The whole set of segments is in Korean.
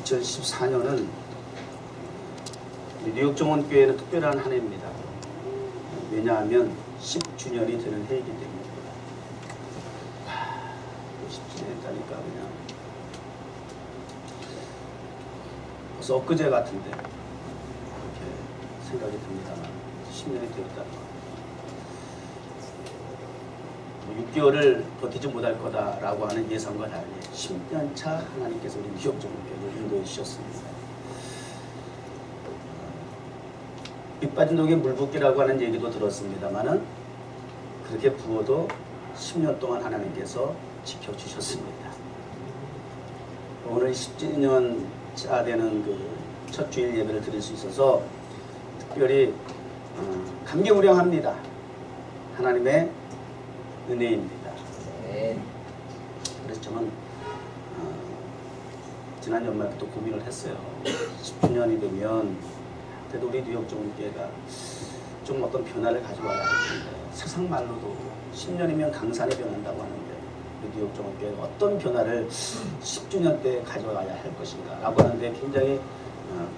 2014년은 뉴욕 정원교회는 특별한 한 해입니다. 왜냐하면 10주년이 되는 해이기 때문입니다. 10주년 했다니까 그냥 벌써 엊그제 같은데 그렇게 생각이 듭니다만 10년이 되었다는 것. 6개월을 버티지 못할 거다라고 하는 예상과 달리 10년차 하나님께서 우리 뉴욕 정원교회를 인도해 주셨습니다. 빗빠진 독에 물 붓기라고 하는 얘기도 들었습니다만은 그렇게 부어도 10년 동안 하나님께서 지켜주셨습니다. 오늘 10주년차 되는 그 첫 주일 예배를 드릴 수 있어서 특별히 감개무량합니다. 하나님의 은혜입니다. 그래서 저는 지난 연말부터 고민을 했어요. 10주년이 되면 그래도 우리 뉴욕 정원교회가 좀 어떤 변화를 가져와야 하는데 세상 말로도 10년이면 강산이 변한다고 하는데 우리 뉴욕 정원교회가 어떤 변화를 10주년 때 가져와야 할 것인가 라고 하는데 굉장히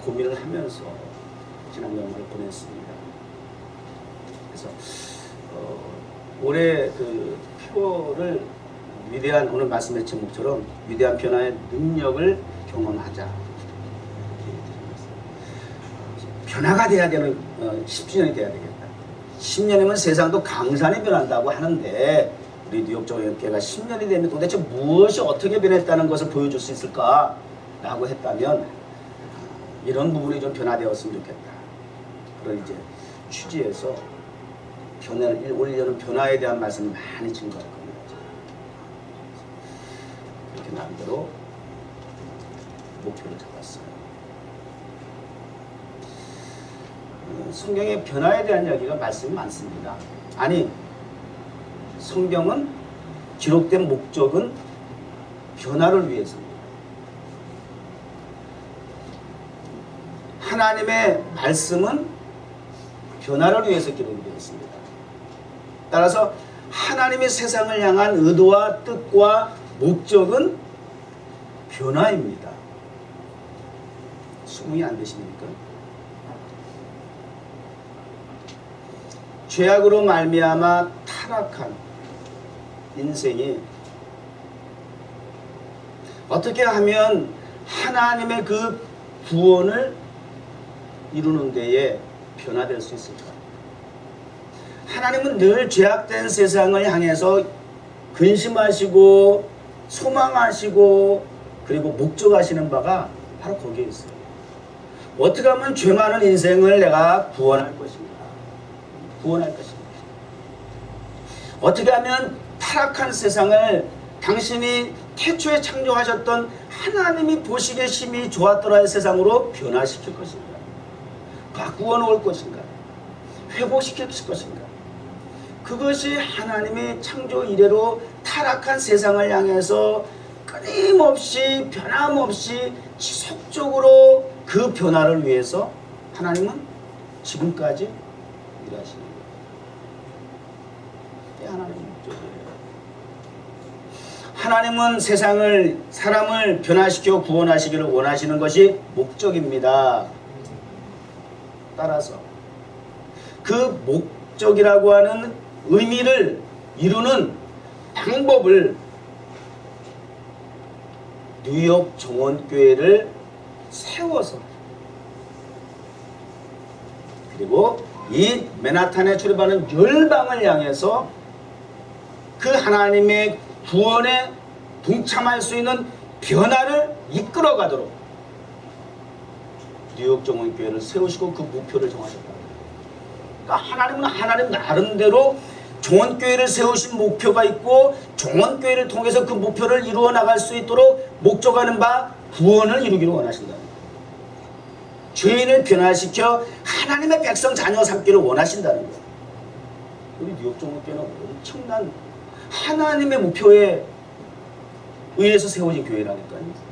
고민을 하면서 지난 연말을 보냈습니다. 그래서 올해 그 표를 위대한 오늘 말씀의 제목처럼 위대한 변화의 능력을 경험하자. 변화가 돼야 되는 10주년이 돼야 되겠다. 10년이면 세상도 강산이 변한다고 하는데 우리 뉴욕 정원교회가 10년이 되면 도대체 무엇이 어떻게 변했다는 것을 보여줄 수 있을까? 라고 했다면 이런 부분이 좀 변화되었으면 좋겠다. 그런 이제 취지에서 올 1년은 변화에 대한 말씀을 많이 증거할 겁니다. 이렇게 나름대로 목표를 잡았어요. 성경에 변화에 대한 이야기가 말씀이 많습니다. 아니, 성경은 기록된 목적은 변화를 위해서입니다. 하나님의 말씀은 변화를 위해서 기록이 되어 있습니다. 따라서 하나님의 세상을 향한 의도와 뜻과 목적은 변화입니다. 수긍이 안 되십니까? 죄악으로 말미암아 타락한 인생이 어떻게 하면 하나님의 그 구원을 이루는 데에 변화될 수 있을까? 하나님은 늘 죄악된 세상을 향해서 근심하시고 소망하시고 그리고 목적하시는 바가 바로 거기에 있어요. 어떻게 하면 죄 많은 인생을 내가 구원할 것인가? 구원할 것입니다. 어떻게 하면 타락한 세상을 당신이 태초에 창조하셨던 하나님이 보시기에 심히 좋았더라의 세상으로 변화시킬 것인가? 바꾸어 놓을 것인가? 회복시킬 것인가? 그것이 하나님의 창조 이래로 타락한 세상을 향해서 끊임없이 변함없이 지속적으로 그 변화를 위해서 하나님은 지금까지 일하시는 거예요. 하나님의 목적이에요. 하나님은 사람을 변화시켜 구원하시기를 원하시는 것이 목적입니다. 따라서 그 목적이라고 하는 의미를 이루는 방법을 뉴욕 정원교회를 세워서 그리고 이 맨하탄에 출입하는 열방을 향해서 그 하나님의 구원에 동참할 수 있는 변화를 이끌어 가도록 뉴욕 정원교회를 세우시고 그 목표를 정하셨다. 그러니까 하나님은 하나님 나름대로 정원교회를 세우신 목표가 있고 정원교회를 통해서 그 목표를 이루어 나갈 수 있도록 목적하는 바 구원을 이루기를 원하신다. 죄인을 변화시켜 하나님의 백성 자녀 삼기를 원하신다는 거예요. 우리 뉴욕 정원교회는 엄청난 하나님의 목표에 의해서 세워진 교회라니까요.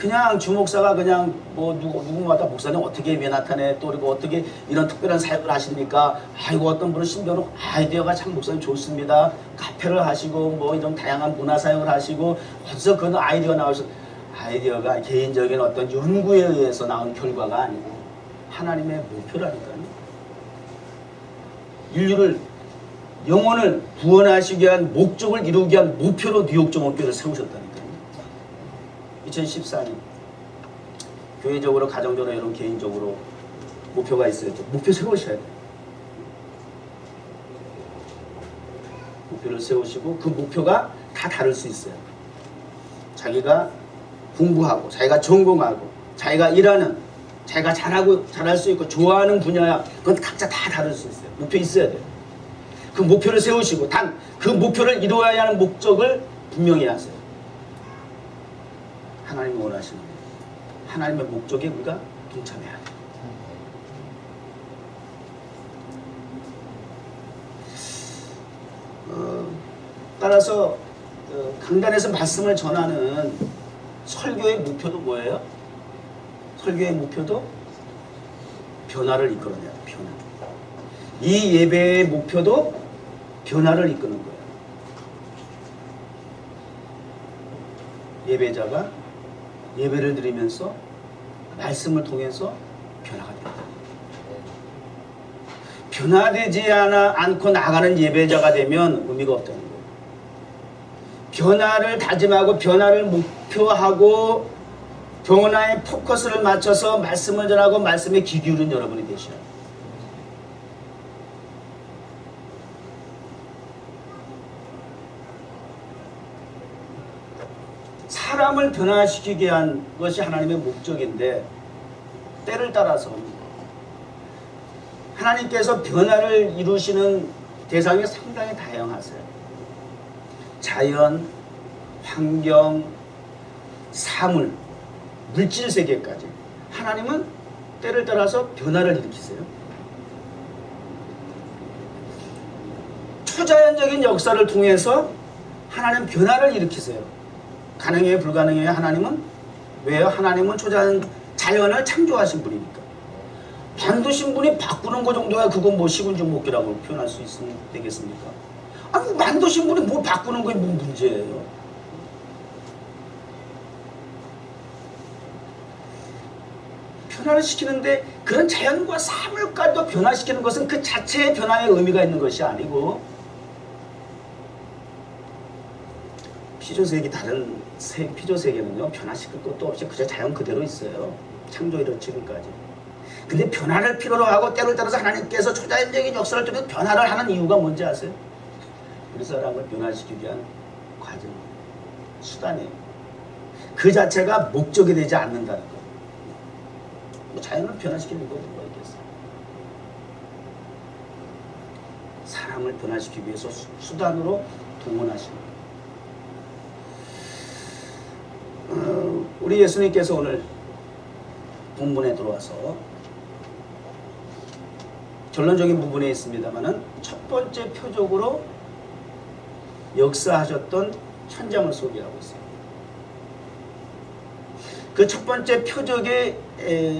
그냥 주목사가 그냥 뭐 누구마다 목사님 어떻게 맨하탄에 또 그리고 어떻게 이런 특별한 사역을 하십니까? 아이고 어떤 분은 신변으로 아이디어가 참 목사님 좋습니다. 카페를 하시고 뭐 이런 다양한 문화 사역을 하시고 어디서 그런 아이디어가 나오셔? 아이디어가 개인적인 어떤 연구에 의해서 나온 결과가 아니고 하나님의 목표라니까요. 인류를 영혼을 구원하시기 위한 목적을 이루기 위한 목표로 뉴욕정원교회를 세우셨다니까요. 2014년 교회적으로, 가정적으로, 여러분 개인적으로 목표가 있어야죠. 목표 세우셔야 돼요. 목표를 세우시고 그 목표가 다 다를 수 있어요. 자기가 공부하고 자기가 전공하고 자기가 일하는, 자기가 잘할 수 있고 좋아하는 분야야, 그건 각자 다 다를 수 있어요. 목표 있어야 돼요. 그 목표를 세우시고 단 그 목표를 이루어야 하는 목적을 분명히 하세요. 하나님이 원하시는 거예요. 하나님의 목적에 우리가 동참해야 돼요. 따라서 강단에서 말씀을 전하는 설교의 목표도 뭐예요? 설교의 목표도 변화를 이끌어내야 돼요. 변화. 이 예배의 목표도 변화를 이끄는 거예요. 예배자가 예배를 드리면서 말씀을 통해서 변화가 된다. 변화되지 않고 나가는 예배자가 되면 의미가 없다는 거예요. 변화를 다짐하고 변화를 목표하고 변화에 포커스를 맞춰서 말씀을 전하고 말씀에 귀 기울인 여러분이 되셔야 돼요. 사람을 변화시키게 한 것이 하나님의 목적인데 때를 따라서 하나님께서 변화를 이루시는 대상이 상당히 다양하세요. 자연, 환경, 사물, 물질 세계까지 하나님은 때를 따라서 변화를 일으키세요. 초자연적인 역사를 통해서 하나님 변화를 일으키세요. 가능해요, 불가능해요? 하나님은? 왜요? 하나님은 자연을 창조하신 분이니까. 만드신 분이 바꾸는 거 정도야 그건 뭐 시군중목기라고 표현할 수 되겠습니까? 아니 만드신 분이 뭘 바꾸는 게 뭔 문제예요? 변화를 시키는데 그런 자연과 사물까지도 변화시키는 것은 그 자체의 변화의 의미가 있는 것이 아니고 피조세계 다른 피조세계는요 변화시킬 것도 없이 그저 자연 그대로 있어요. 창조 이런 지금까지. 근데 변화를 필요로 하고 때를 따라서 하나님께서 초자연적인 역사를 통해 변화를 하는 이유가 뭔지 아세요? 우리 사람을 변화시키기 위한 과정, 수단이에요. 그 자체가 목적이 되지 않는다는 거예요. 뭐 자연을 변화시키는 거 뭐가 있겠어요? 사람을 변화시키기 위해서 수단으로 동원하시는 거예요. 우리 예수님께서 오늘 본문에 들어와서 결론적인 부분에 있습니다만은 첫 번째 표적으로 역사하셨던 현장을 소개하고 있어요. 그 첫 번째 표적에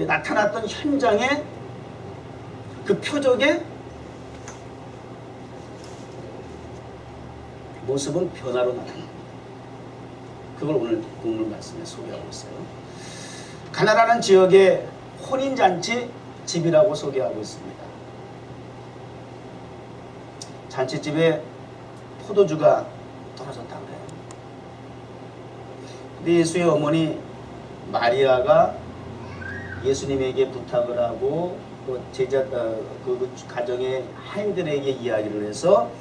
나타났던 현장에 그 표적의 모습은 변화로 나타납니다. 그걸 오늘 본문 말씀에 소개하고 있어요. 가나라는 지역의 혼인잔치 집이라고 소개하고 있습니다. 잔치집에 포도주가 떨어졌다고 해요. 근데 예수의 어머니 마리아가 예수님에게 부탁을 하고 또 그 가정의 하인들에게 이야기를 해서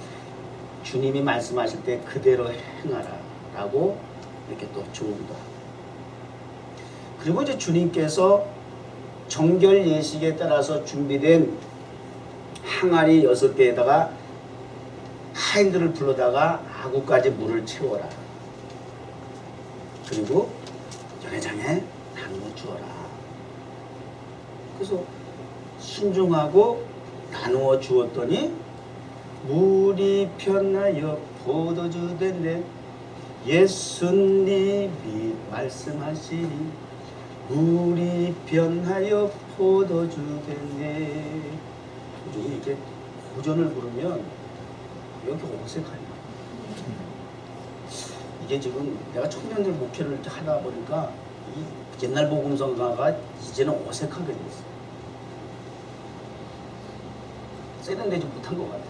주님이 말씀하실 때 그대로 행하라 라고 이렇게 또 조언도 하고, 그리고 이제 주님께서 정결 예식에 따라서 준비된 항아리 6개에다가 하인들을 불러다가 아구까지 물을 채워라. 그리고 연회장에 나누어 주어라. 그래서 순종하고 나누어 주었더니 물이 변하여 포도주 됐네. 예수님이 말씀하시니 물이 변하여 포도주 됐네. 이렇게 고전을 부르면 여기 어색하냐. 이게 지금 내가 청년들 목회를 이렇게 하다 보니까 이 옛날 복음성가가 이제는 어색하게 됐어. 세련되지 못한 것 같아.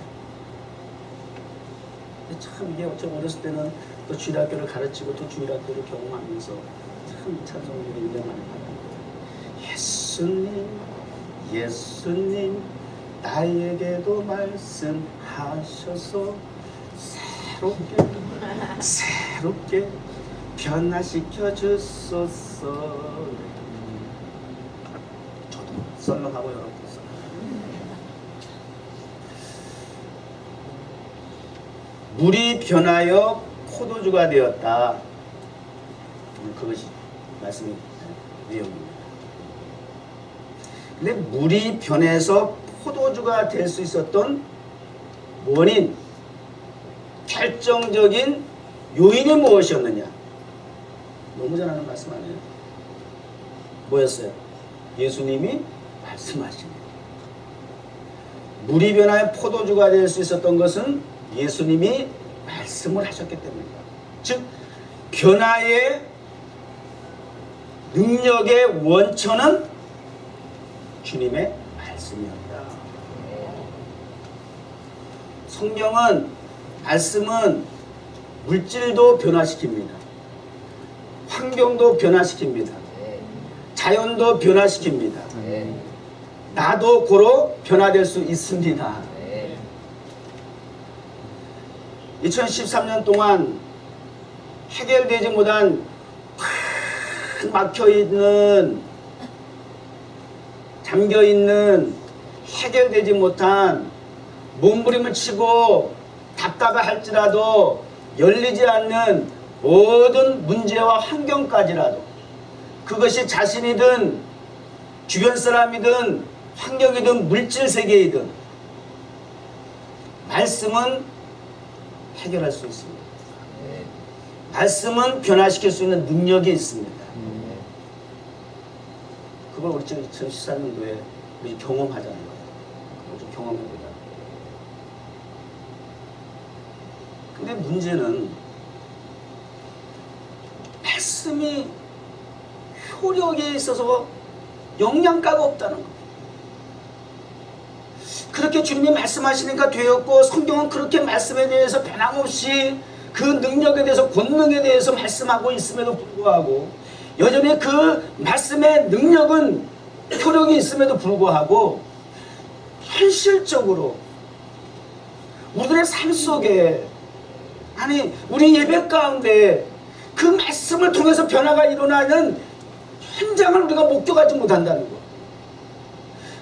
참 이게 어쩌면 어렸을 때는 또 주일학교를 가르치고 또 주일학교를 경험하면서 참 찬송을 굉장히 많이 받았는데, 예수님 예수님 나에게도 말씀하셔서 새롭게 변화시켜 주소서. 저도 썰렁하고 여러분도 물이 변하여 포도주가 되었다. 그것이 말씀이 내용입니다. 근데 물이 변해서 포도주가 될 수 있었던 원인, 결정적인 요인이 무엇이었느냐? 너무 잘 아는 말씀 아니에요? 뭐였어요? 예수님이 말씀하십니다. 물이 변하여 포도주가 될 수 있었던 것은 예수님이 말씀을 하셨기 때문입니다. 즉 변화의 능력의 원천은 주님의 말씀이었다. 성경은, 말씀은 물질도 변화시킵니다. 환경도 변화시킵니다. 자연도 변화시킵니다. 나도 고로 변화될 수 있습니다. 2013년 동안 해결되지 못한 막혀있는, 잠겨있는, 해결되지 못한, 몸부림을 치고 답답해 할지라도 열리지 않는 모든 문제와 환경까지라도, 그것이 자신이든 주변 사람이든 환경이든 물질 세계이든 말씀은 해결할 수 있습니다. 말씀은 변화시킬 수 있는 능력이 있습니다. 그걸 우리 지금 2014년도에 우리 경험하자는 거예요. 그걸 좀 경험해보자. 근데 문제는 말씀이 효력에 있어서 영양가가 없다는 거예요. 그렇게 주님이 말씀하시니까 되었고, 성경은 그렇게 말씀에 대해서 변함없이 그 능력에 대해서, 권능에 대해서 말씀하고 있음에도 불구하고, 여전히 그 말씀의 능력은, 효력이 있음에도 불구하고 현실적으로 우리들의 삶 속에, 아니 우리 예배 가운데 그 말씀을 통해서 변화가 일어나는 현장을 우리가 목격하지 못한다는 것.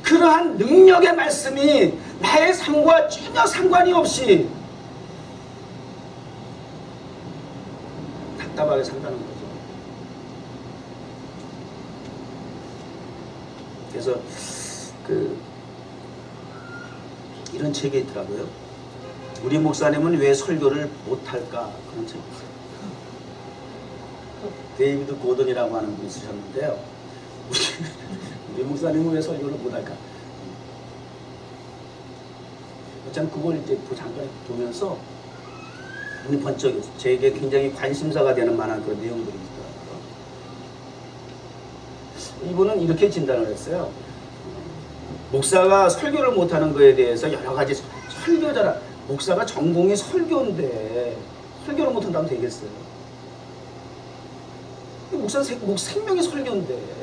그러한 능력의 말씀이 나의 삶과 전혀 상관이 없이 답답하게 산다는 거죠. 그래서 이런 책이 있더라고요. 우리 목사님은 왜 설교를 못할까? 그런 책이 있어요. 데이비드 고든이라고 하는 분이 쓰셨는데요. 우리 목사님은 왜 설교를 못할까? 참 그걸 이제 잠깐 보면서 눈이 번쩍했어요. 제게 굉장히 관심사가 되는 만한 그런 내용들이 있더라고요. 이분은 이렇게 진단을 했어요. 목사가 설교를 못하는 거에 대해서 여러 가지, 설교자라, 목사가 전공이 설교인데 설교를 못한다면 되겠어요? 목사 생명이 설교인데,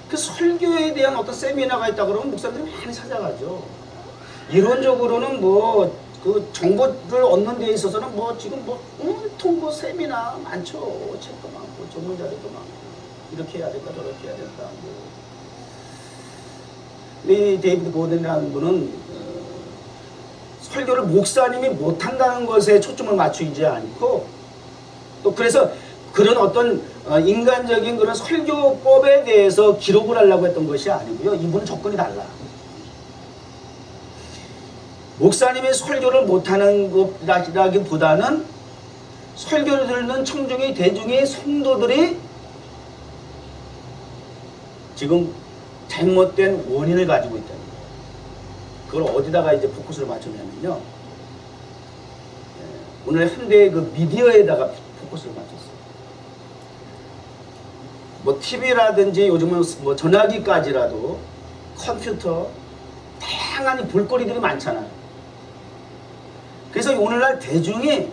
그 설교에 대한 어떤 세미나가 있다 그러면 목사들이 많이 찾아가죠. 이론적으로는 그 정보를 얻는 데 있어서는 지금 온통 세미나 많죠. 책도 많고 전문 자료도 많고, 이렇게 해야 된다 저렇게 해야 된다. 이 데이비드 고든이라는 분은 설교를 목사님이 못한다는 것에 초점을 맞추지 않고, 또 그래서 그런 어떤 인간적인 그런 설교법에 대해서 기록을 하려고 했던 것이 아니고요. 이분은 접근이 달라. 목사님이 설교를 못하는 것이라기보다는 설교를 듣는 청중의, 대중의 성도들이 지금 잘못된 원인을 가지고 있다는 거예요. 그걸 어디다가 이제 포커스를 맞추냐면요, 오늘 현대의 그 미디어에다가 포커스를 맞췄어요. 뭐 TV라든지 요즘은 뭐 전화기까지라도 컴퓨터 다양한 볼거리들이 많잖아요. 그래서 오늘날 대중이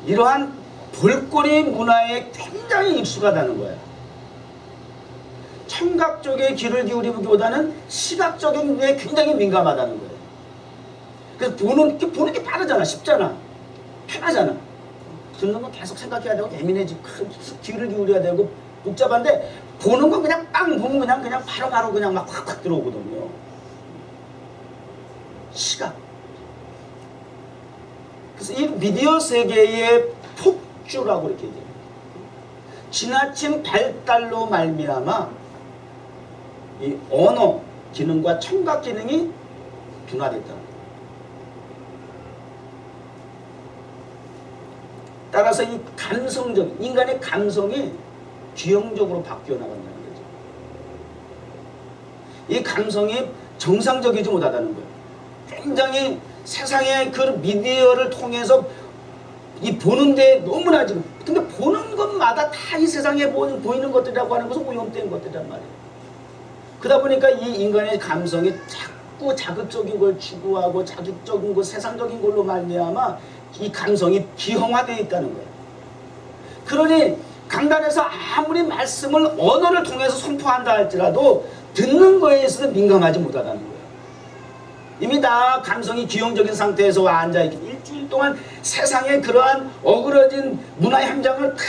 이러한 볼거리 문화에 굉장히 익숙하다는 거예요. 청각 쪽에 귀를 기울이기보다는 시각적인 게 굉장히 민감하다는 거예요. 그래서 보는 게 빠르잖아, 쉽잖아, 편하잖아. 듣는 건 계속 생각해야 되고 예민해지고 귀를 기울여야 되고 복잡한데 보는 건 그냥 빵 보면 그냥 바로 그냥 막 확 들어오거든요. 시각. 그래서 이 미디어 세계의 폭주라고 이렇게 얘기해요. 지나친 발달로 말미암아 이 언어 기능과 청각 기능이 둔화됐다. 따라서 이 감성적, 인간의 감성이 기형적으로 바뀌어 나간다는 거죠. 이 감성이 정상적이지 못하다는 거예요. 굉장히 세상의 그 미디어를 통해서 이 보는데 너무나 지금, 근데 보는 것마다 다 이 세상에 보이는 것들이라고 하는 것은 오염된 것들이란 말이에요. 그러다 보니까 이 인간의 감성이 자꾸 자극적인 걸 추구하고 자극적인 것, 세상적인 걸로 말미암아 이 감성이 기형화되어 있다는 거예요. 그러니 강단에서 아무리 말씀을 언어를 통해서 선포한다 할지라도 듣는 거에 있어서 민감하지 못하다는 거예요. 이미 다 감성이 기형적인 상태에서 앉아있기, 일주일 동안 세상의 그러한 어그러진 문화 현장을 다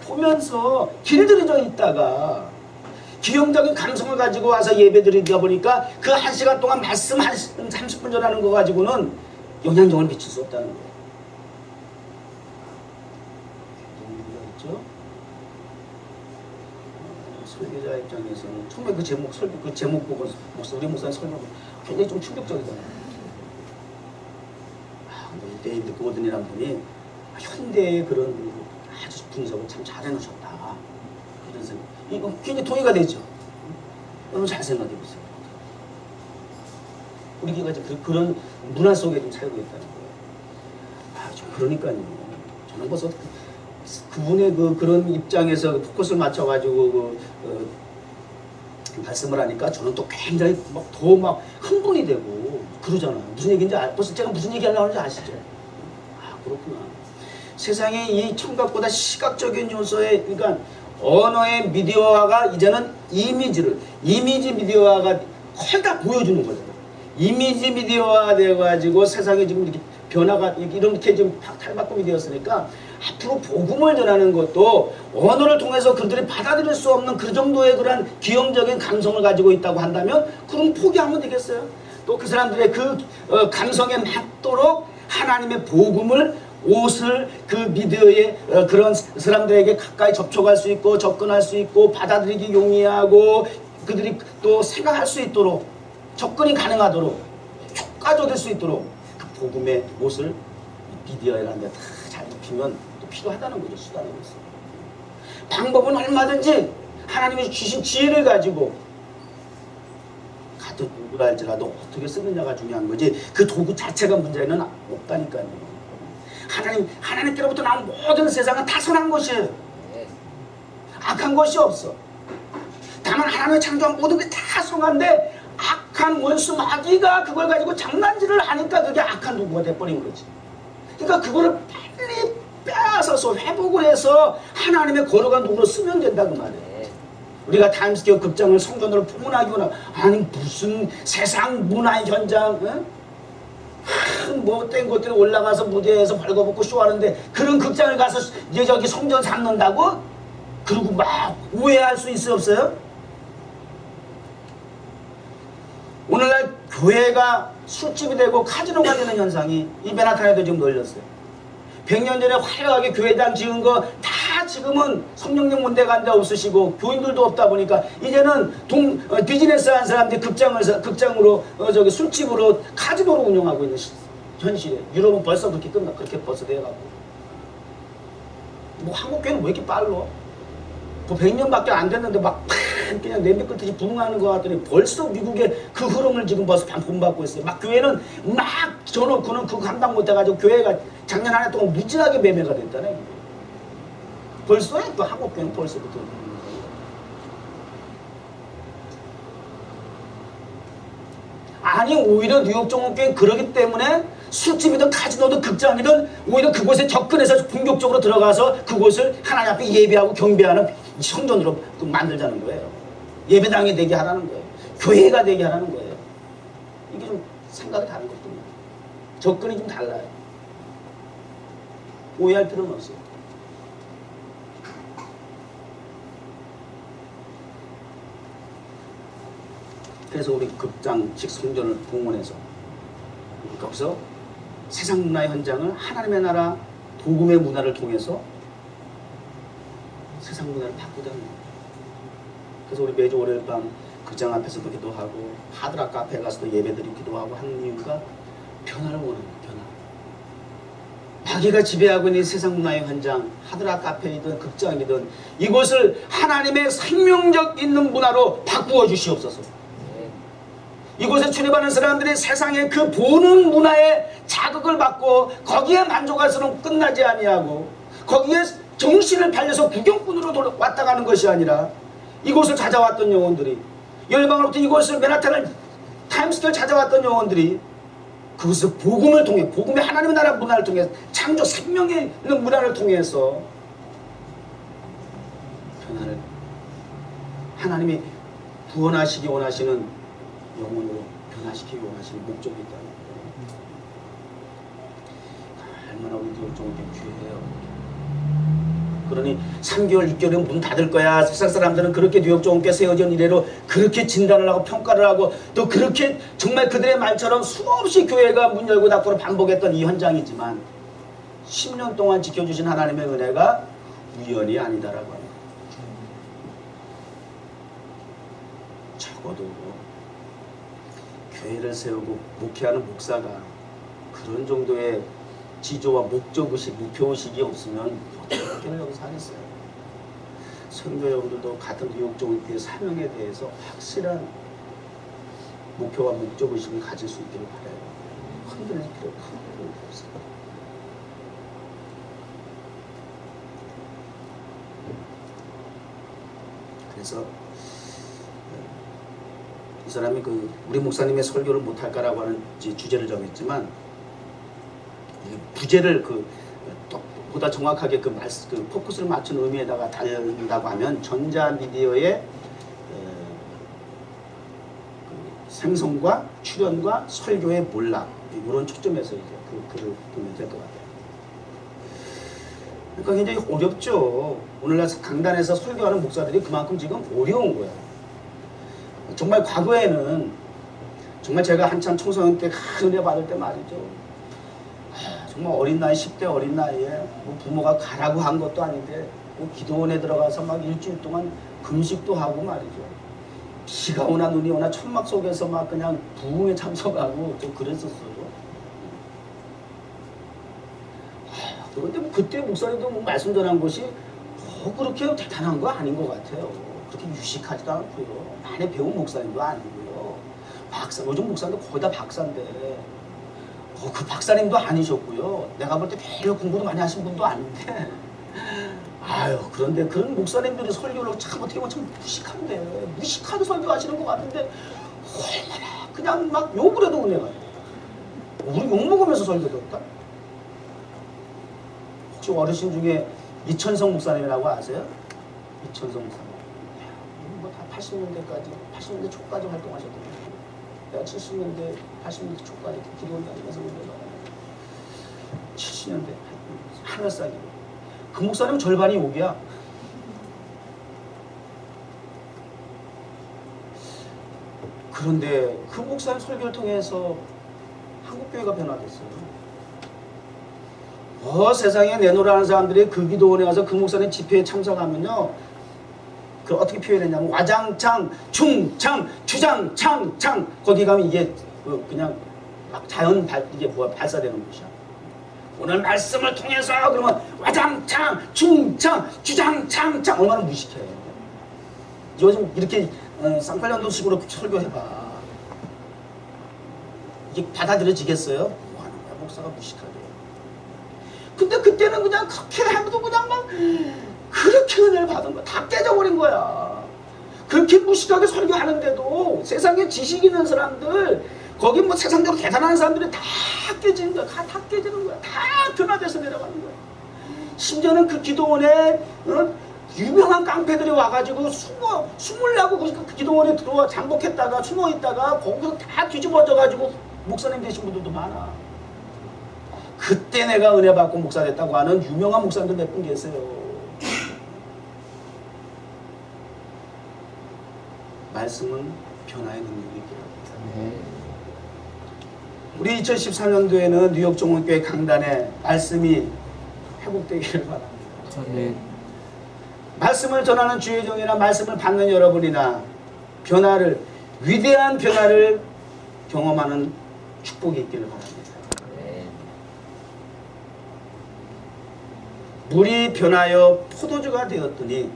보면서 길들여져 있다가 기형적인 감성을 가지고 와서 예배 드리다 보니까 그 1시간 동안 말씀 30분 전하는 거 가지고는 영향력을 미칠 수 없다는 거예요. 설교자 입장에서는 처음에 그 제목 보고 우리 목사님 설명 굉장히 좀 충격적이잖아요. 근데 데이비드 고든이라는 분이 현대의 그런 아주 분석을 참 잘 해놓으셨다. 이런 생각. 이거 굉장히 동의가 되죠. 여러분 잘 생각해 보세요. 우리 교회가 그런 문화 속에 좀 살고 있다는 거예요. 좀 그러니까요. 저는 벌써 그분의 그런 입장에서 포커스를 맞춰가지고 말씀을 하니까 저는 또 굉장히 더 흥분이 되고 그러잖아요. 무슨 얘기인지 벌써 제가 무슨 얘기 하려고 하는지 아시죠? 그렇구나. 세상에 이 청각보다 시각적인 요소에, 그러니까 언어의 미디어화가 이제는 이미지 미디어화가 거의 다 보여주는 거잖아요. 이미지 미디어화 돼가지고 세상에 지금 이렇게 변화가 이렇게 지금 탈바꿈이 되었으니까 앞으로 복음을 전하는 것도 언어를 통해서 그들이 받아들일 수 없는 그 정도의 그런 기형적인 감성을 가지고 있다고 한다면 그럼 포기하면 되겠어요? 또 그 사람들의 그 감성에 맞도록 하나님의 복음을, 옷을 그 미디어에 그런 사람들에게 가까이 접촉할 수 있고 접근할 수 있고 받아들이기 용이하고 그들이 또 생각할 수 있도록 접근이 가능하도록 효과적일 수 있도록 그 복음의 옷을 미디어라는 데 다 잘 입히면 또 필요하다는 거죠. 수단으로서. 방법은 얼마든지 하나님이 주신 지혜를 가지고 같은 도구를 할지라도 어떻게 쓰느냐가 중요한 거지 그 도구 자체가 문제는 없다니까요. 하나님께로부터 나온 모든 세상은 다 선한 것이에요. 악한 것이 없어. 다만 하나님의 창조한 모든 게 다 선한데 악한 원수 마귀가 그걸 가지고 장난질을 하니까 그게 악한 도구가 돼버린 거지. 그러니까 그거를 빨리 빼앗아서 회복을 해서 하나님의 거룩한 도구로 쓰면 된다 그 말이에요. 우리가 타임스퀘어 극장을 성전으로 포문하기보다 아니 무슨 세상 문화 현장 못된 것들이 올라가서 무대에서 벌거벗고 쇼하는데 그런 극장을 가서 저기 성전 삼는다고? 그리고 막 오해할 수 있어요 없어요? 오늘날 교회가 술집이 되고 카지노가 되는 현상이 이 베나탄에도 지금 널렸어요. 100년 전에 화려하게 교회당 지은 거 다 지금은 성령님 문대가 앉아 없으시고 교인들도 없다 보니까 이제는 비즈니스 한 사람들이 극장으로 저기 술집으로 카지노로 운영하고 있는 현실에 유럽은 벌써 그렇게 벌써 돼가고 뭐 한국 교회는 왜 이렇게 빨라? 뭐 100년밖에 안 됐는데 막 그냥 냄비 끓듯이 분응하는 것 같더니 벌써 미국의 그 흐름을 지금 벌써 본받고 있어요. 막 교회는 막 저놓고는 그거 감당 못해가지고 교회가 작년 한 해 동안 무지하게 매매가 됐다네. 벌써요? 또 한국 교회는 벌써부터. 아니 오히려 뉴욕 종목교회는 그러기 때문에 술집이든 카지노든 극장이든 오히려 그곳에 접근해서 본격적으로 들어가서 그곳을 하나님 앞에 예배하고 경배하는 성전으로 만들자는 거예요. 예배당이 되게 하라는 거예요. 교회가 되게 하라는 거예요. 이게 좀 생각이 다른 거거든요. 접근이 좀 달라요. 오해할 필요는 없어요. 그래서 우리 극장식 성전을 봉헌해서 거기서 세상 문화의 현장을 하나님의 나라 복음의 문화를 통해서 세상 문화를 바꾸자는 거예요. 그래서 우리 매주 월요일 밤 극장 앞에서도 기도하고 하드락 카페에 가서도 예배드리고 기도하고 하는 이유가 변화를 원하는 거예요. 변화. 마귀가 지배하고 있는 세상 문화의 현장, 하드락 카페이든 극장이든 이곳을 하나님의 생명력 있는 문화로 바꾸어 주시옵소서. 이곳에 출입하는 사람들이 세상의 그 보는 문화에 자극을 받고 거기에 만족할수록 끝나지 아니하고 거기에 정신을 팔려서 구경꾼으로 왔다 가는 것이 아니라 이곳을 찾아왔던 영혼들이 열방으로부터 이곳을 맨하탄을 타임스퀘어 찾아왔던 영혼들이 그것을 복음을 통해 복음의 하나님의 나라 문화를 통해 창조 생명의 있는 문화를 통해서 변화를 하나님이 구원하시기 원하시는 영혼으로 변화시키기 원하시는 목적이 있다는 거예요. 얼마나 우리 뉴욕종교회 귀해요. 그러니 3개월, 6개월이면 문 닫을 거야. 세상 사람들은 그렇게 뉴욕종교회 세워진 이래로 그렇게 진단을 하고 평가를 하고 또 그렇게 정말 그들의 말처럼 수없이 교회가 문 열고 닫고를 반복했던 이 현장이지만 10년 동안 지켜주신 하나님의 은혜가 우연이 아니다라고 합니다. 적어도 교회를 세우고 목회하는 목사가 그런 정도의 지조와 목적의식, 목표의식이 없으면 어떻게 여기서 하겠어요. 선교 여러분들도 같은 뉴욕종교회 사명에 대해서 확실한 목표와 목적의식을 가질 수 있기를 바라요. 흔들릴 필요 없어요. 그래서 이 사람이 우리 목사님의 설교를 못할까라고 하는 주제를 정했지만 부제를 보다 정확하게 그 포커스를 맞춘 의미에다가 달린다고 하면 전자미디어의 생성과 출현과 설교의 몰락 이런 초점에서 이제 그 글을 보면 될 것 같아요. 그러니까 굉장히 어렵죠. 오늘날 강단에서 설교하는 목사들이 그만큼 지금 어려운 거예요. 정말 과거에는 정말 제가 한참 청소년 때 은혜 받을 때 말이죠. 정말 어린 나이 10대 어린 나이에 뭐 부모가 가라고 한 것도 아닌데 뭐 기도원에 들어가서 막 일주일 동안 금식도 하고 말이죠. 비가 오나 눈이 오나 천막 속에서 막 그냥 부흥에 참석하고 좀 그랬었어요. 그런데 뭐 그때 목사님도 뭐 말씀 전한 것이 그렇게 대단한 거 아닌 것 같아요. 그렇게 유식하지도 않고요. 많이 배운 목사님도 아니고요. 박사, 요즘 목사님도 거의 다 박사인데 그 박사님도 아니셨고요. 내가 볼 때 별로 공부도 많이 하신 분도 아닌데 그런데 그런 목사님들이 설교를 참 어떻게 보면 참 무식하게 설교하시는 것 같은데 얼마나 그냥 막 욕을 해도 은혜가 돼요. 우리 욕먹으면서 설교했다? 혹시 어르신 중에 이천성 목사님이라고 아세요? 이천성 목사님. 뭐 다 80년대 초까지 활동하셨던 거예요. 내가 70년대, 80년대 초까지 기도원 다니면서 70년대 하늘싸기로. 그 목사님은 절반이 욕이야. 그런데 그 목사님 설교를 통해서 한국교회가 변화됐어요. 세상에 내놓으라는 사람들이 그 기도원에 가서 그 목사님 집회에 참석하면요. 그 어떻게 표현했냐면 와장창, 충창, 주장창, 창 거기 가면 이게 그냥 막 자연 이게 발사되는 곳이야. 오늘 말씀을 통해서 그러면 와장창, 충창, 주장창, 창 얼마나 무식해요. 요즘 이렇게 쌍팔년도식으로 설교해봐. 이게 받아들여지겠어요? 뭐 하는 거야, 목사가 무식하게. 근데 그때는 그냥 그렇게 해도 그냥 막 그렇게 은혜를 받은 거야. 다 깨져버린 거야. 그렇게 무식하게 설교하는데도 세상에 지식 있는 사람들, 거기 뭐 세상적으로 대단한 사람들이 다 깨지는 거야. 다 깨지는 거야. 다 변화돼서 내려가는 거야. 심지어는 그 기도원에 유명한 깡패들이 와가지고 숨으려고 그 기도원에 들어와 잠복했다가 숨어있다가 거기서 다 뒤집어져가지고 목사님 되신 분들도 많아. 그때 내가 은혜 받고 목사 됐다고 하는 유명한 목사님들 몇 분 계세요. 말씀은 변화의 능력이 있더라고요. 우리 2014년도에는 뉴욕 종원교회 강단에 말씀이 회복되기를 바랍니다. 네. 말씀을 전하는 주의 종이나 말씀을 받는 여러분이나 위대한 변화를 경험하는 축복이 있기를 바랍니다. 물이 변하여 포도주가 되었더니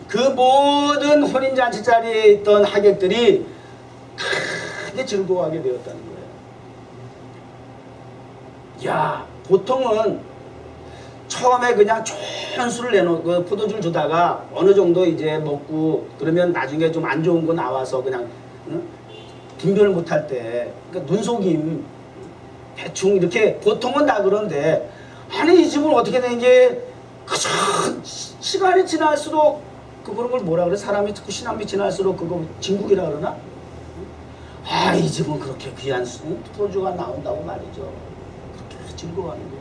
그 모든 혼인잔치 자리에 있던 하객들이 크게 즐거워하게 되었다는 거예요. 야, 보통은 처음에 그냥 좋은 술을 내놓고 포도주를 주다가 어느 정도 이제 먹고 그러면 나중에 좀 안 좋은 거 나와서 그냥 분별을 못할 때, 그러니까 눈속임 대충 이렇게 보통은 다 그런데, 아니 이 집은 어떻게 된 게 그저 시간이 지날수록 그런 걸 뭐라 그래? 사람이 자꾸 신앙이 지날수록 그거 진국이라 그러나? 아, 이 집은 그렇게 귀한 포도주가 나온다고 말이죠. 그렇게 즐거워하는 거예요.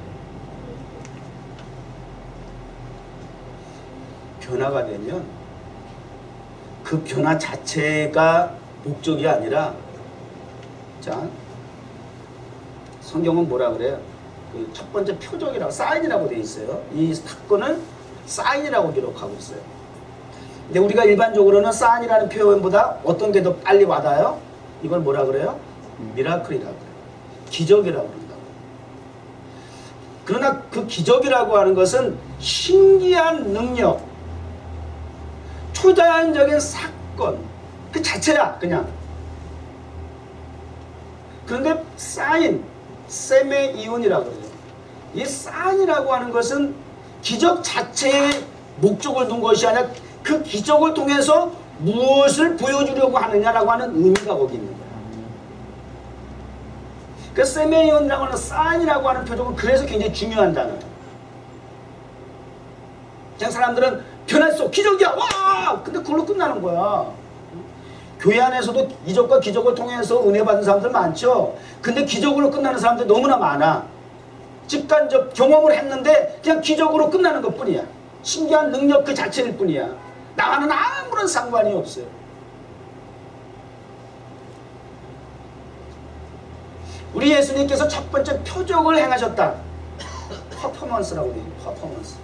변화가 되면 그 변화 자체가 목적이 아니라, 자, 성경은 뭐라 그래요? 그 첫 번째 표적이라고, 사인이라고 되어 있어요. 이 사건을 사인이라고 기록하고 있어요. 근데 우리가 일반적으로는 사인이라는 표현보다 어떤 게 더 빨리 와닿아요? 이걸 뭐라 그래요? 미라클이라고 그래요. 기적이라고 그런다고. 그러나 그 기적이라고 하는 것은 신기한 능력, 초자연적인 사건 그 자체야, 그냥. 그런데 사인, 세메이온이라고 그래요. 이 사인이라고 하는 것은 기적 자체의 목적을 둔 것이 아니라 그 기적을 통해서 무엇을 보여주려고 하느냐라고 하는 의미가 거기 있는 거야. 그 세메이온이라고 하는 사인이라고 하는 표적은 그래서 굉장히 중요한 단어예요. 그냥 사람들은 변했어, 기적이야, 와! 근데 그걸로 끝나는 거야. 교회 안에서도 이적과 기적을 통해서 은혜 받은 사람들 많죠. 근데 기적으로 끝나는 사람들 너무나 많아. 직간접 경험을 했는데 그냥 기적으로 끝나는 것 뿐이야. 신기한 능력 그 자체일 뿐이야. 나와는 아무런 상관이 없어요. 우리 예수님께서 첫 번째 표적을 행하셨다. 퍼포먼스라고 돼요. 퍼포먼스.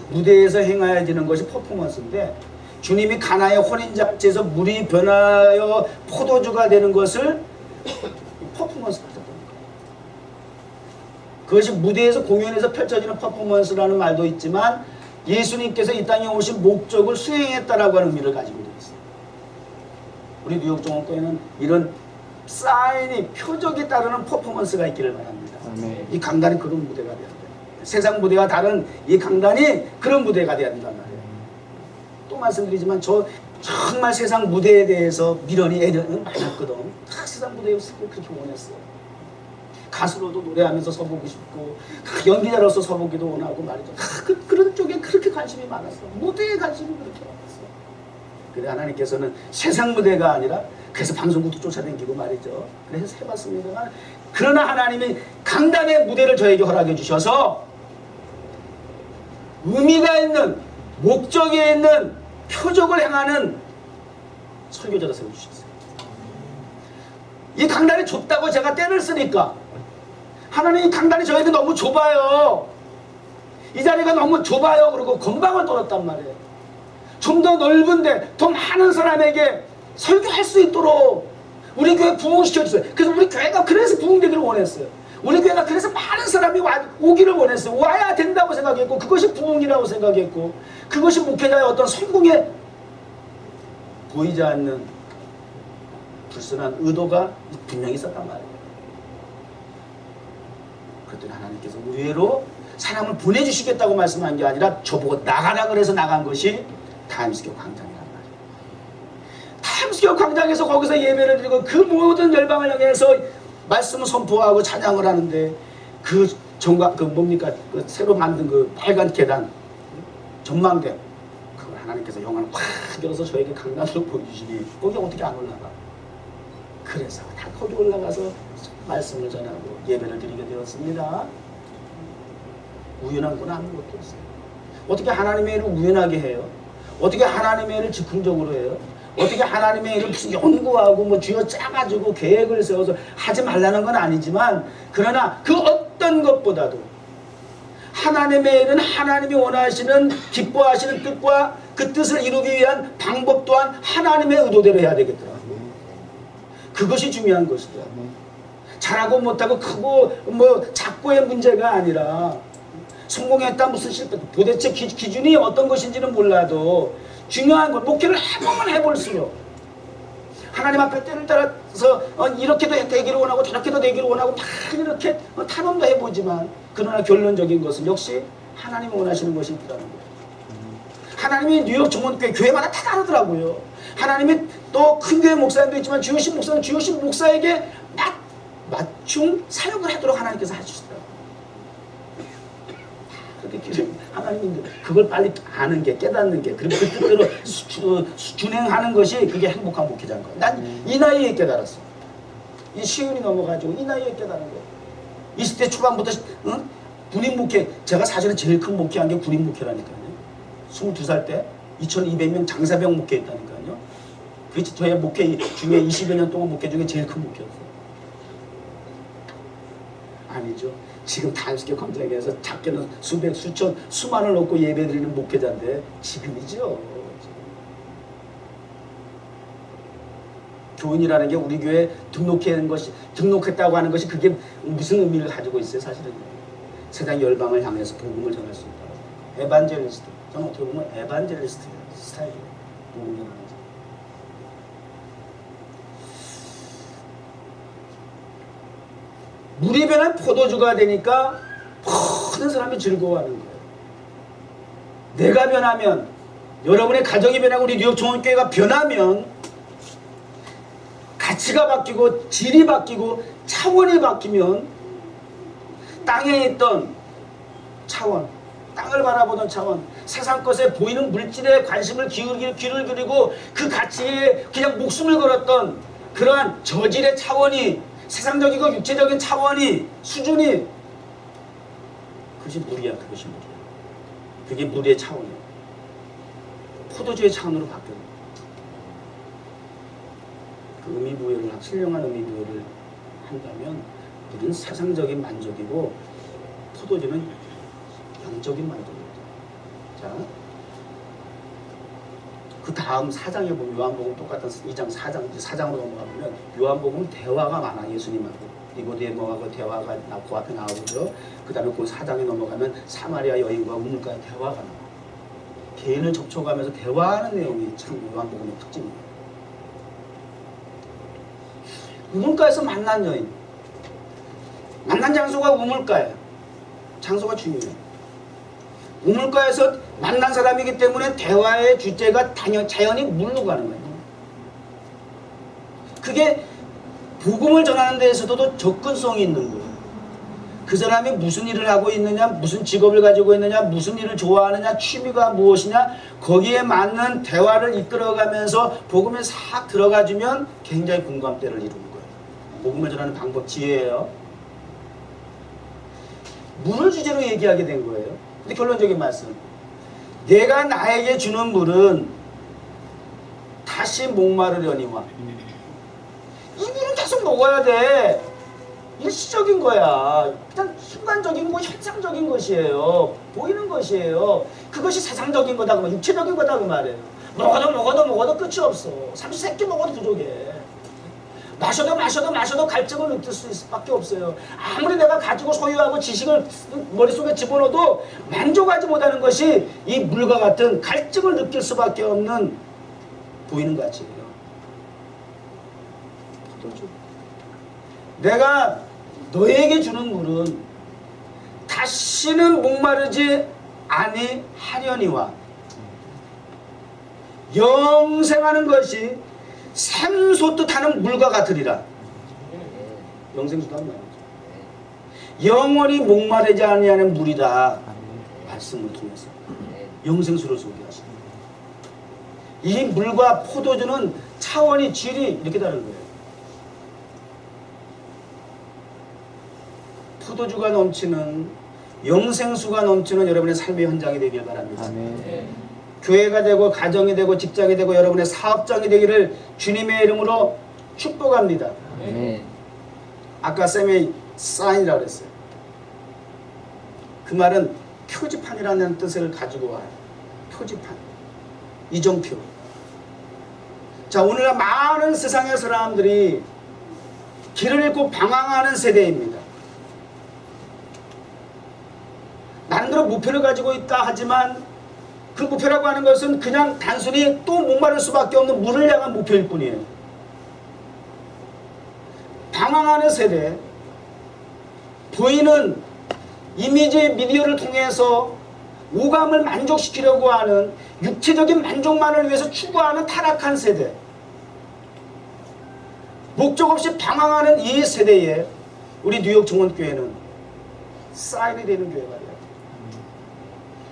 무대에서 행하여지는 것이 퍼포먼스인데, 주님이 가나의 혼인잔치에서 물이 변하여 포도주가 되는 것을 퍼포먼스가 됐다는 거예요. 그것이 무대에서 공연에서 펼쳐지는 퍼포먼스라는 말도 있지만, 예수님께서 이 땅에 오신 목적을 수행했다라고 하는 의미를 가지고 있어요. 우리 뉴욕 종원교회는 이런 사인이, 표적이 따르는 퍼포먼스가 있기를 바랍니다. 아멘. 이 강단이 그런 무대가 돼야 돼요. 세상 무대와 다른 이 강단이 그런 무대가 돼야 된단 말이에요. 또 말씀드리지만 저 정말 세상 무대에 대해서 미련이 애는 많았거든. 세상 무대에 그렇게 원했어요. 가수로도 노래하면서 서보고 싶고, 연기자로서 서보기도 원하고 말이죠. 그런 쪽에 그렇게 관심이 많았어. 무대에 관심이 그렇게 많았어. 그래 하나님께서는 세상 무대가 아니라, 그래서 방송국도 쫓아다니고 말이죠. 그래서 해봤습니다만, 그러나 하나님이 강단의 무대를 저에게 허락해 주셔서 의미가 있는, 목적이 있는 표적을 행하는 설교자를 세워주셨어요. 이 강단이 좁다고 제가 떼를 쓰니까, 하나님 강단이 저에게 너무 좁아요. 이 자리가 너무 좁아요. 그러고 건방을 떨었단 말이에요. 좀 더 넓은데 더 많은 사람에게 설교할 수 있도록 우리 교회 부흥시켜주세요. 그래서 우리 교회가 그래서 부흥되기를 원했어요. 우리 교회가 그래서 많은 사람이 오기를 원했어요. 와야 된다고 생각했고, 그것이 부흥이라고 생각했고, 그것이 목회자의 어떤 성공에 보이지 않는 불순한 의도가 분명히 있었단 말이에요. 그랬더니 하나님께서 의외로 사람을 보내주시겠다고 말씀한 게 아니라 저보고 나가라 그래서 나간 것이 타임스퀘어 광장이란 말이에요. 타임스퀘어 광장에서 거기서 예배를 드리고 그 모든 열방을 향해서 말씀을 선포하고 찬양을 하는데 그 정각 그 뭡니까 그 새로 만든 그 빨간 계단 전망대 그걸 하나님께서 영광을 확 열어서 저에게 강단으로 보여주시니 거기 어떻게 안 올라가? 그래서 다 거기 올라가서 말씀을 전하고 예배를 드리게 되었습니다. 우연한 건 아무것도 없어요. 어떻게 하나님의 일을 우연하게 해요? 어떻게 하나님의 일을 즉흥적으로 해요? 어떻게 하나님의 일을 무슨 연구하고 뭐 쥐어 짜가지고 계획을 세워서 하지 말라는 건 아니지만 그러나 그 어떤 것보다도 하나님의 일은 하나님이 원하시는 기뻐하시는 뜻과 그 뜻을 이루기 위한 방법 또한 하나님의 의도대로 해야 되겠더라고요. 그것이 중요한 것이죠. 잘하고 못하고 크고 뭐 작고의 문제가 아니라 성공했다 무슨 실패 도대체 기준이 어떤 것인지는 몰라도 중요한 건 목회를 해보면 해볼수록 하나님 앞에 때를 따라서 이렇게도 되기를 원하고 저렇게도 되기를 원하고 막 이렇게 탐험도 해보지만 그러나 결론적인 것은 역시 하나님이 원하시는 것이 있다는 거예요. 하나님이 뉴욕 정원교회 교회마다 다 다르더라고요. 하나님이 또 큰 교회 목사님도 있지만 주요신 목사는 주요신 목사에게 맞춤 사역을 하도록 하나님께서 해주시더라고요. 그렇게 하나님이 그걸 빨리 아는 게 깨닫는 게 그리고 그 뜻대로 준행하는 것이 그게 행복한 목회자인 거예요. 난 이 나이에 깨달았어. 이 시운이 넘어가지고 이 나이에 깨달은 거예요. 20대 초반부터 군인 목회 제가 사실은 제일 큰 목회한 게 군인 목회라니까요. 22살 때 2200명 장사병 목회했다니까요. 그게 저의 목회 중에 20여 년 동안 목회 중에 제일 큰 목회였어요. 아니죠. 지금 타임스퀘어 광장에서 작게는 수백, 수천, 수만을 놓고 예배드리는 목회자인데 지금이죠. 교인이라는 게 우리 교회에 등록했다고 하는 것이 그게 무슨 의미를 가지고 있어요, 사실은. 세상 열방을 향해서 복음을 전할 수 있다. 에반젤리스트. 저는 어떻게 보면 에반젤리스트 스타일이에요. 복음을 전하는 거. 물이 변한 포도주가 되니까 모든 사람이 즐거워하는 거예요. 내가 변하면, 여러분의 가정이 변하고 우리 뉴욕 정원교회가 변하면 가치가 바뀌고 질이 바뀌고 차원이 바뀌면 땅에 있던 차원, 땅을 바라보던 차원, 세상 것에 보이는 물질에 관심을 귀를 기리고 그 가치에 그냥 목숨을 걸었던 그러한 저질의 차원이 세상적이고 육체적인 차원이 수준이 그것이 물이야. 그것이 물이야. 그게 물의 차원이야. 포도주의 차원으로 바뀌는 그 의미부여를 신령한 의미부여를 한다면 물은 세상적인 만족이고 포도주는 영적인 만족입니다. 자, 그 다음 4장에 보면 요한복음 똑같은 2장 4장으로 넘어가면 요한복음은 대화가 많아. 예수님하고 니고데모하고 대화가 그 앞에 나오고요. 그 다음에 그 4장에 넘어가면 사마리아 여인과 우물가에 대화가 나와. 개인을 접촉하면서 대화하는 내용이 참 요한복음의 특징이에요. 우물가에서 만난 여인, 만난 장소가 우물가예요. 장소가 중요해요. 우물가에서 만난 사람이기 때문에 대화의 주제가 자연히 물로 가는 거예요. 그게 복음을 전하는 데에서도 접근성이 있는 거예요. 그 사람이 무슨 일을 하고 있느냐, 무슨 직업을 가지고 있느냐, 무슨 일을 좋아하느냐, 취미가 무엇이냐, 거기에 맞는 대화를 이끌어가면서 복음에 싹 들어가주면 굉장히 공감대를 이루는 거예요. 복음을 전하는 방법, 지혜예요. 물을 주제로 얘기하게 된 거예요. 근데 결론적인 말씀, 내가 나에게 주는 물은 다시 목마르려니와 이 물은 계속 먹어야 돼. 일시적인 거야. 그냥 순간적인 거, 현상적인 것이에요. 보이는 것이에요. 그것이 세상적인 거다, 그 말, 육체적인 거다 그 말이에요. 먹어도 끝이 없어. 삼시세끼 먹어도 부족해. 마셔도 갈증을 느낄 수밖에 없어요. 아무리 내가 가지고 소유하고 지식을 머릿속에 집어넣어도 만족하지 못하는 것이 이 물과 같은 갈증을 느낄 수밖에 없는 보이는 가치예요. 포도주. 내가 너에게 주는 물은 다시는 목마르지 아니하려니와 영생하는 것이 샘솟듯 하는 물과 같으리라. 영생수도 한 말이죠. 영원히 목마르지 아니하는 물이다. 말씀을 통해서 영생수를 소개하십니다. 이 물과 포도주는 차원이 질이 이렇게 다른 거예요. 포도주가 넘치는 영생수가 넘치는 여러분의 삶의 현장이 되길 바랍니다. 아멘. 교회가 되고 가정이 되고 직장이 되고 여러분의 사업장이 되기를 주님의 이름으로 축복합니다. 아멘. 아까 쌤이 사인이라고 그랬어요. 그 말은 표지판이라는 뜻을 가지고 와요. 표지판. 이정표. 자, 오늘날 많은 세상의 사람들이 길을 잃고 방황하는 세대입니다. 나름대로 목표를 가지고 있다 하지만 그 목표라고 하는 것은 그냥 단순히 또 목마를 수밖에 없는 물을 향한 목표일 뿐이에요. 방황하는 세대, 보이는 이미지 미디어를 통해서 오감을 만족시키려고 하는 육체적인 만족만을 위해서 추구하는 타락한 세대, 목적 없이 방황하는 이 세대에 우리 뉴욕 정원교회는 사인이 되는 교회가 돼요.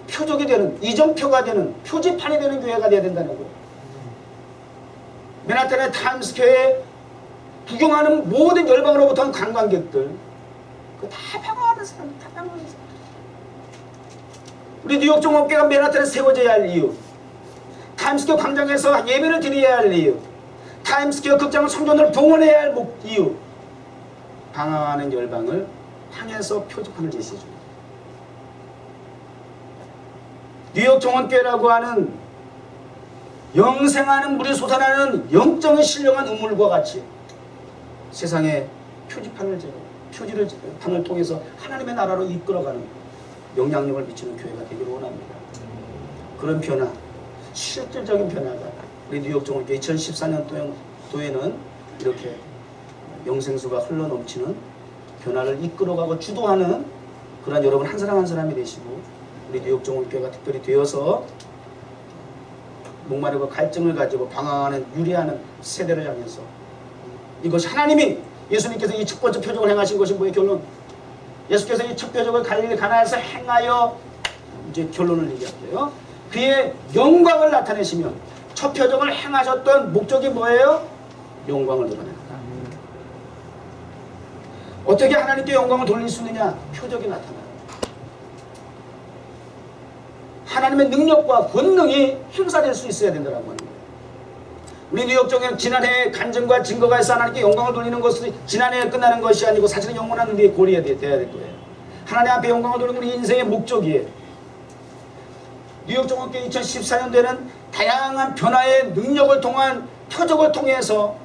표적이 되는, 이정표가 되는, 표지판이 되는 교회가 돼야 된다는 거예요. 맨하탄의 타임스퀘어에 구경하는 모든 열방으로부터 온 관광객들, 그 다 방황하는 사람, 다 방황하는 사람. 우리 뉴욕 종업계가 맨하탄에 세워져야 할 이유, 타임스퀘어 광장에서 예배를 드려야 할 이유, 타임스퀘어 극장을 성전을 봉헌해야 할 이유, 방황하는 열방을 향해서 표지판을 제시해줍니다. 뉴욕 정원교회라고 하는 영생하는 물이 솟아나는 영적인 신령한 우물과 같이 세상에 표지판을 판을 통해서 하나님의 나라로 이끌어가는 영향력을 미치는 교회가 되기를 원합니다. 그런 변화, 실질적인 변화가 우리 뉴욕 정원교회 2014년도에는 이렇게 영생수가 흘러넘치는 변화를 이끌어가고 주도하는 그런 여러분 한 사람 한 사람이 되시고 우리 뉴욕 정원교회가 특별히 되어서 목마르고 갈증을 가지고 방황하는 유리하는 세대를 향해서 이것이 하나님이 예수님께서 이 첫 번째 표적을 행하신 것이 뭐예요? 결론. 예수께서 이 첫 표적을 갈릴리 가나에서 행하여 이제 결론을 얘기할게요. 그의 영광을 나타내시면 첫 표적을 행하셨던 목적이 뭐예요? 영광을 드러낸다. 어떻게 하나님께 영광을 돌릴 수 있느냐? 표적이 나타나요. 하나님의 능력과 권능이 행사될 수 있어야 된다고 하는 거예요. 우리 뉴욕정에는 지난해의 간증과 증거가 있어 하나님께 영광을 돌리는 것이 지난해에 끝나는 것이 아니고 사실은 영원한 우리의 고리가 되어야 될 거예요. 하나님 앞에 영광을 돌리는 우리 인생의 목적이에요. 뉴욕정원교회 2014년도에는 다양한 변화의 능력을 통한 표적을 통해서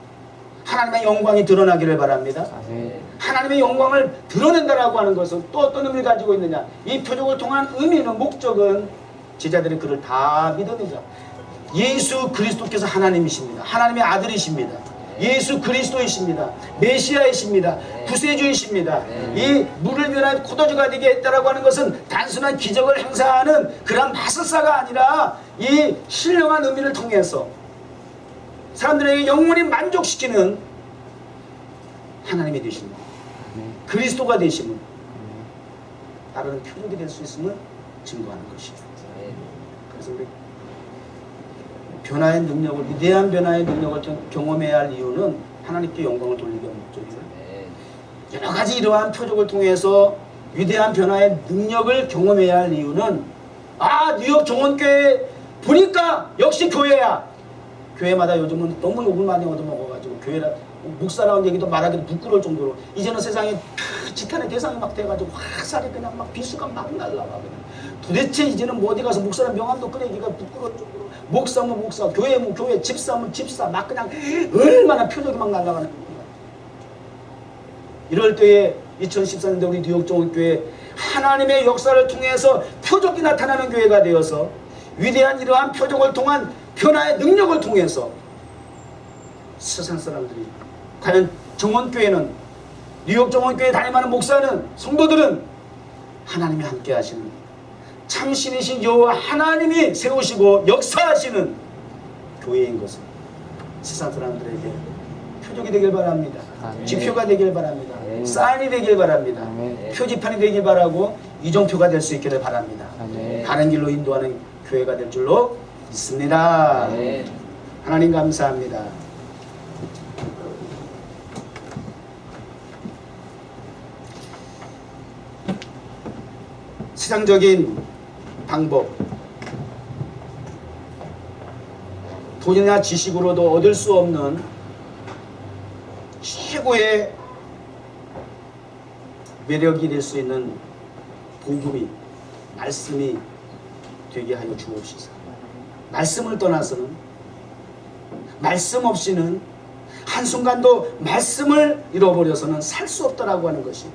하나님의 영광이 드러나기를 바랍니다. 하나님의 영광을 드러낸다라고 하는 것은 또 어떤 의미를 가지고 있느냐? 이 표적을 통한 의미는 목적은 제자들이 그를 다 믿었느냐? 예수 그리스도께서 하나님이십니다. 하나님의 아들이십니다. 예수 그리스도이십니다. 메시아이십니다. 구세주이십니다. 이 물을 변한 포도주가 되게 했다라고 하는 것은 단순한 기적을 행사하는 그런 마술사가 아니라 이 신령한 의미를 통해서 사람들에게 영원히 만족시키는 하나님이 되십니다. 그리스도가 되심은 따르는 표적이 될 수 있음을 증거하는 것이죠. 그래서 우리 변화의 능력을, 위대한 변화의 능력을 경험해야 할 이유는 하나님께 영광을 돌리기 위한 목적이에요. 여러 가지 이러한 표적을 통해서 위대한 변화의 능력을 경험해야 할 이유는 뉴욕 정원교회 보니까 역시 교회야. 교회마다 요즘은 너무 욕을 많이 얻어먹어가지고 교회라 목사라는 얘기도 말하기도 부끄러울 정도로 이제는 세상에 지탄의 대상이 막 돼가지고 화살이 그냥 막 비수가 막 날라가. 도대체 이제는 뭐 어디 가서 목사라는 명함도 꺼내기가 부끄러울 정도로 목사면 목사, 교회면 교회, 집사면 집사 막 그냥 얼마나 표적이 막 날라가는 겁니다. 이럴 때에 2014년도 우리 뉴욕 종합교회 하나님의 역사를 통해서 표적이 나타나는 교회가 되어서 위대한 이러한 표적을 통한 변화의 능력을 통해서 세상 사람들이 과연 정원교회는 뉴욕 정원교회 담임하는 목사는 성도들은 하나님이 함께 하시는 참 신이신 여호와 하나님이 세우시고 역사하시는 교회인 것을 세상 사람들에게 표적이 되길 바랍니다. 아멘. 지표가 되길 바랍니다. 아멘. 사인이 되길 바랍니다. 아멘. 표지판이 되길 바라고 이정표가 될 수 있기를 바랍니다. 아멘. 바른 길로 인도하는 교회가 될 줄로 믿습니다. 아멘. 하나님 감사합니다. 세상적인 방법, 돈이나 지식으로도 얻을 수 없는 최고의 매력이 될 수 있는 복음이, 말씀이 되게 하여 주옵시다. 말씀을 떠나서는, 말씀 없이는 한순간도 말씀을 잃어버려서는 살 수 없다라고 하는 것이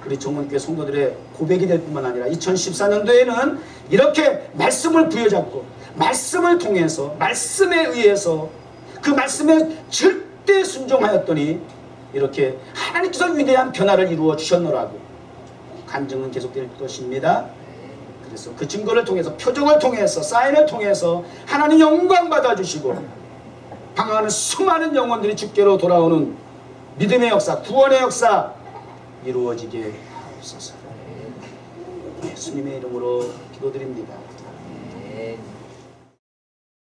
우리 정원교회 성도들의 고백이 될 뿐만 아니라 2014년도에는 이렇게 말씀을 부여잡고 말씀을 통해서 말씀에 의해서 그 말씀에 절대 순종하였더니 이렇게 하나님께서 위대한 변화를 이루어 주셨노라고 간증은 계속될 것입니다. 그래서 그 증거를 통해서 표적을 통해서 사인을 통해서 하나님 영광 받아주시고 방황하는 수많은 영혼들이 주께로 돌아오는 믿음의 역사, 구원의 역사 이루어지게 하옵소서. 예수님의 이름으로 기도드립니다.